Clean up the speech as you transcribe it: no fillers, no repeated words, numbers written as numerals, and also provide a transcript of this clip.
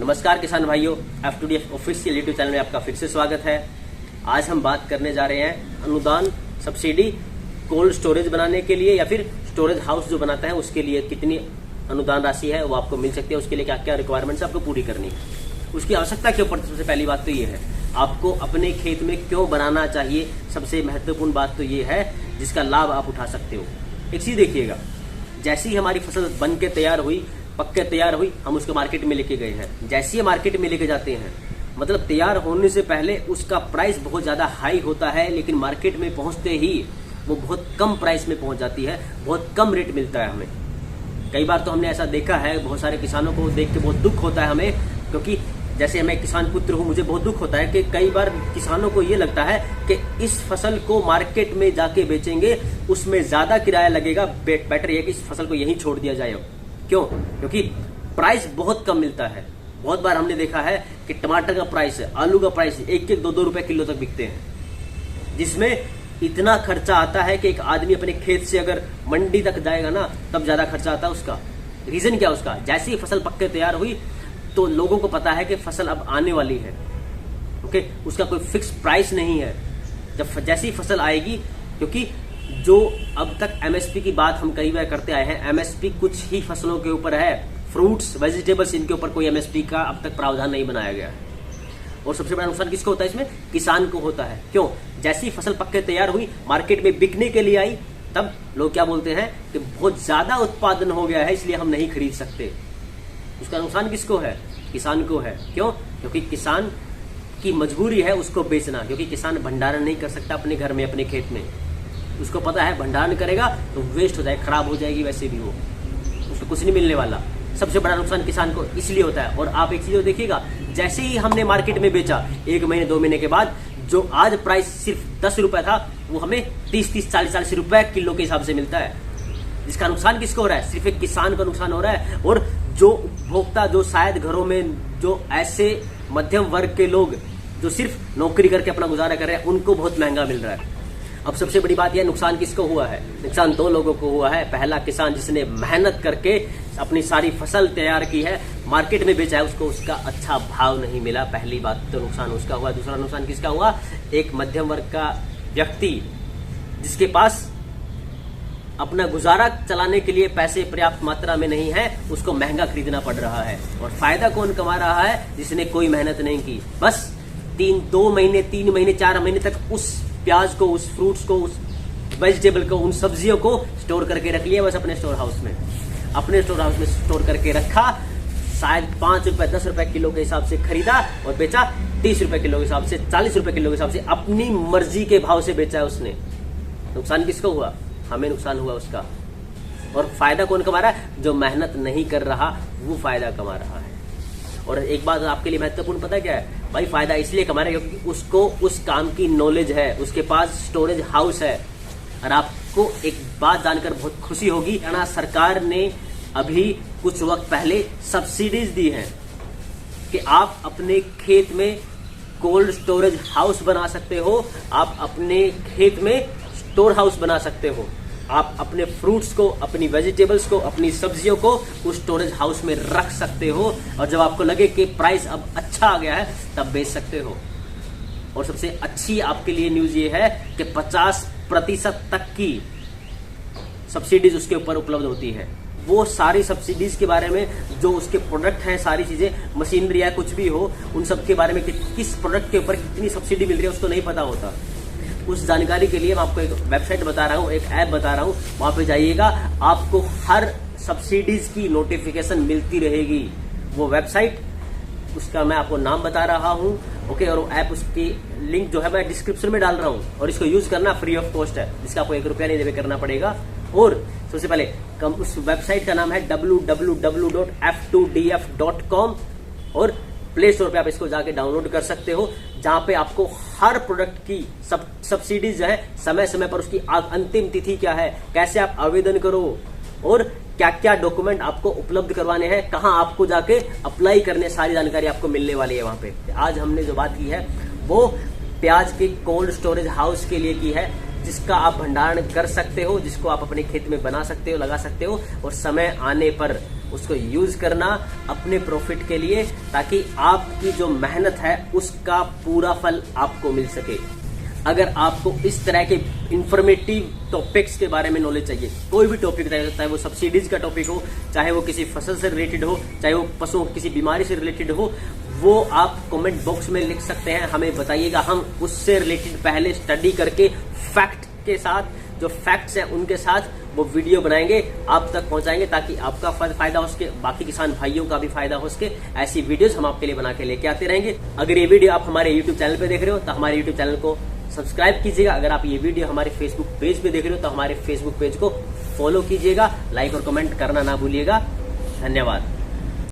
नमस्कार किसान भाइयों, F2D ऑफिशियल यूट्यूब चैनल में आपका फिर से स्वागत है। आज हम बात करने जा रहे हैं अनुदान सब्सिडी कोल्ड स्टोरेज बनाने के लिए या फिर स्टोरेज हाउस जो बनाता है उसके लिए कितनी अनुदान राशि है वो आपको मिल सकती है, उसके लिए क्या क्या रिक्वायरमेंट्स आपको पूरी करनी है, उसकी आवश्यकता क्यों पड़ती है। सबसे पहली बात तो ये है आपको अपने खेत में क्यों बनाना चाहिए। सबसे महत्वपूर्ण बात तो ये है जिसका लाभ आप उठा सकते हो। एक चीज देखिएगा, जैसी ही हमारी फसल बन के तैयार हुई, पक के तैयार हुई, हम उसको मार्केट में लेके गए हैं। जैसे ही मार्केट में लेके जाते हैं मतलब तैयार होने से पहले उसका प्राइस बहुत ज्यादा हाई होता है, लेकिन मार्केट में पहुंचते ही वो बहुत कम प्राइस में पहुंच जाती है, बहुत कम रेट मिलता है हमें। कई बार तो हमने ऐसा देखा है, बहुत सारे किसानों को देख के बहुत दुख होता है हमें, क्योंकि जैसे मैं किसान पुत्र हूं, मुझे बहुत दुख होता है कि कई बार किसानों को ये लगता है कि इस फसल को मार्केट में जाके बेचेंगे उसमें ज्यादा किराया लगेगा, बेटर है कि इस फसल को यहीं छोड़ दिया जाए। क्यों? क्योंकि प्राइस बहुत कम मिलता है। बहुत बार हमने देखा है कि टमाटर का प्राइस है, आलू का प्राइस 1-2 रुपए किलो तक बिकते हैं, जिसमें इतना खर्चा आता है कि एक आदमी अपने खेत से अगर मंडी तक जाएगा ना तब ज्यादा खर्चा आता है उसका। रीजन क्या उसका? जैसे ही फसल पक के तैयार हुई तो लोगों को पता है कि फसल अब आने वाली है, ओके, उसका कोई फिक्स प्राइस नहीं है। जब जैसी फसल आएगी, क्योंकि जो अब तक एमएसपी की बात हम कई बार करते आए हैं, एमएसपी कुछ ही फसलों के ऊपर है, फ्रूट्स वेजिटेबल्स इनके ऊपर कोई एमएसपी का अब तक प्रावधान नहीं बनाया गया है। और सबसे बड़ा नुकसान किसको होता है इसमें? किसान को होता है। क्यों? जैसी फसल पक के तैयार हुई, मार्केट में बिकने के लिए आई, तब लोग क्या बोलते हैं कि बहुत ज्यादा उत्पादन हो गया है इसलिए हम नहीं खरीद सकते। उसका नुकसान किसको है? किसान को है। क्यों? क्योंकि किसान की मजबूरी है उसको बेचना, क्योंकि किसान भंडारण नहीं कर सकता अपने घर में, अपने खेत में। उसको पता है भंडारण करेगा तो वेस्ट हो जाएगा, खराब हो जाएगी, वैसे भी वो उसको कुछ नहीं मिलने वाला। सबसे बड़ा नुकसान किसान को इसलिए होता है। और आप एक चीज देखिएगा, जैसे ही हमने मार्केट में बेचा 1 महीने 2 महीने के बाद, जो आज प्राइस सिर्फ 10 रुपए था वो हमें 30-40 रुपए किलो के हिसाब से मिलता है। जिसका नुकसान किसको हो रहा है? सिर्फ एक किसान का नुकसान हो रहा है। और जो उपभोक्ता, जो शायद घरों में जो ऐसे मध्यम वर्ग के लोग जो सिर्फ नौकरी करके अपना गुजारा कर रहे हैं, उनको बहुत महंगा मिल रहा है। अब सबसे बड़ी बात यह, नुकसान किसको हुआ है? नुकसान 2 लोगों को हुआ है। पहला, किसान जिसने मेहनत करके अपनी सारी फसल तैयार की है, मार्केट में बेचा है, उसको उसका अच्छा भाव नहीं मिला। पहली बात तो नुकसान उसका हुआ। दूसरा नुकसान किसका हुआ? एक मध्यम वर्ग का व्यक्ति जिसके पास अपना गुजारा चलाने के लिए पैसे पर्याप्त मात्रा में नहीं है, उसको महंगा खरीदना पड़ रहा है। और फायदा कौन कमा रहा है? जिसने कोई मेहनत नहीं की, बस 2 महीने 3 महीने 4 महीने तक उस प्याज को, उस फ्रूट्स को, उस वेजिटेबल को, उन सब्जियों को स्टोर करके रख लिया बस अपने स्टोर हाउस में। अपने स्टोर हाउस में स्टोर करके रखा, शायद 5 रुपए 10 रुपए किलो के हिसाब से खरीदा और बेचा 30 रुपए किलो के हिसाब से, 40 रुपए किलो के हिसाब से, अपनी मर्जी के भाव से बेचा है उसने। नुकसान किसको हुआ? हमें नुकसान हुआ उसका। और फायदा कौन कमा रहा है? जो मेहनत नहीं कर रहा वो फायदा कमा रहा है। और एक बात आपके लिए महत्वपूर्ण पता है क्या है भाई? फायदा इसलिए कमा रहा है क्योंकि उसको उस काम की नॉलेज है, उसके पास स्टोरेज हाउस है। और आपको एक बात जानकर बहुत खुशी होगी, हरियाणा सरकार ने अभी कुछ वक्त पहले सब्सिडीज दी है कि आप अपने खेत में कोल्ड स्टोरेज हाउस बना सकते हो, आप अपने खेत में स्टोर हाउस बना सकते हो, आप अपने फ्रूट्स को, अपनी वेजिटेबल्स को, अपनी सब्जियों को उस स्टोरेज हाउस में रख सकते हो। और जब आपको लगे कि प्राइस अब अच्छा आ गया है तब बेच सकते हो। और सबसे अच्छी आपके लिए न्यूज ये है कि 50% तक की सब्सिडीज उसके ऊपर उपलब्ध होती है। वो सारी सब्सिडीज के बारे में, जो उसके प्रोडक्ट हैं, सारी चीजें, मशीनरी है, कुछ भी हो, उन सब के बारे में किस प्रोडक्ट के ऊपर कितनी सब्सिडी मिल रही है उसको नहीं पता होता। उस जानकारी के लिए मैं आपको एक वेबसाइट बता रहा हूँ, एक ऐप बता रहा हूँ, वहां पे जाइएगा, आपको हर सब्सिडीज की नोटिफिकेशन मिलती रहेगी। वो वेबसाइट, उसका मैं आपको नाम बता रहा हूँ, ओके। और वो ऐप, उसकी लिंक जो है मैं डिस्क्रिप्शन में डाल रहा हूँ। और इसको यूज करना फ्री ऑफ कॉस्ट है, जिसका आपको 1 रुपया नहीं देवे करना पड़ेगा। और सबसे पहले उस वेबसाइट का नाम है www.f2df.com। और प्ले स्टोर पे आप इसको जाके डाउनलोड कर सकते हो, जहां पे आपको हर प्रोडक्ट की सब्सिडीज जो है, समय समय पर उसकी अंतिम तिथि क्या है, कैसे आप आवेदन करो, और क्या क्या डॉक्यूमेंट आपको उपलब्ध करवाने हैं, कहां आपको जाके अप्लाई करने, सारी जानकारी आपको मिलने वाली है वहां पे। आज हमने जो बात की है वो प्याज के कोल्ड स्टोरेज हाउस के लिए की है, जिसका आप भंडारण कर सकते हो, जिसको आप अपने खेत में बना सकते हो, लगा सकते हो, और समय आने पर उसको यूज करना अपने प्रॉफिट के लिए, ताकि आपकी जो मेहनत है उसका पूरा फल आपको मिल सके। अगर आपको इस तरह के इंफॉर्मेटिव टॉपिक्स के बारे में नॉलेज चाहिए, कोई भी टॉपिक चाहे वो सब्सिडीज का टॉपिक हो, चाहे वो किसी फसल से रिलेटेड हो, चाहे वो पशुओं की किसी बीमारी से रिलेटेड हो, वो आप कमेंट बॉक्स में लिख सकते हैं, हमें बताइएगा। हम उससे रिलेटेड पहले स्टडी करके फैक्ट के साथ, जो फैक्ट्स हैं उनके साथ वो वीडियो बनाएंगे, आप तक पहुंचाएंगे, ताकि आपका फायदा हो सके, बाकी किसान भाइयों का भी फायदा हो सके। ऐसी वीडियोस हम आपके लिए बना के लेके आते रहेंगे। अगर ये वीडियो आप हमारे यूट्यूब चैनल पे देख रहे हो तो हमारे यूट्यूब चैनल को सब्सक्राइब कीजिएगा। अगर आप ये वीडियो हमारे फेसबुक पेज पे देख रहे हो तो हमारे फेसबुक पेज को फॉलो कीजिएगा। लाइक और कमेंट करना ना भूलिएगा। धन्यवाद।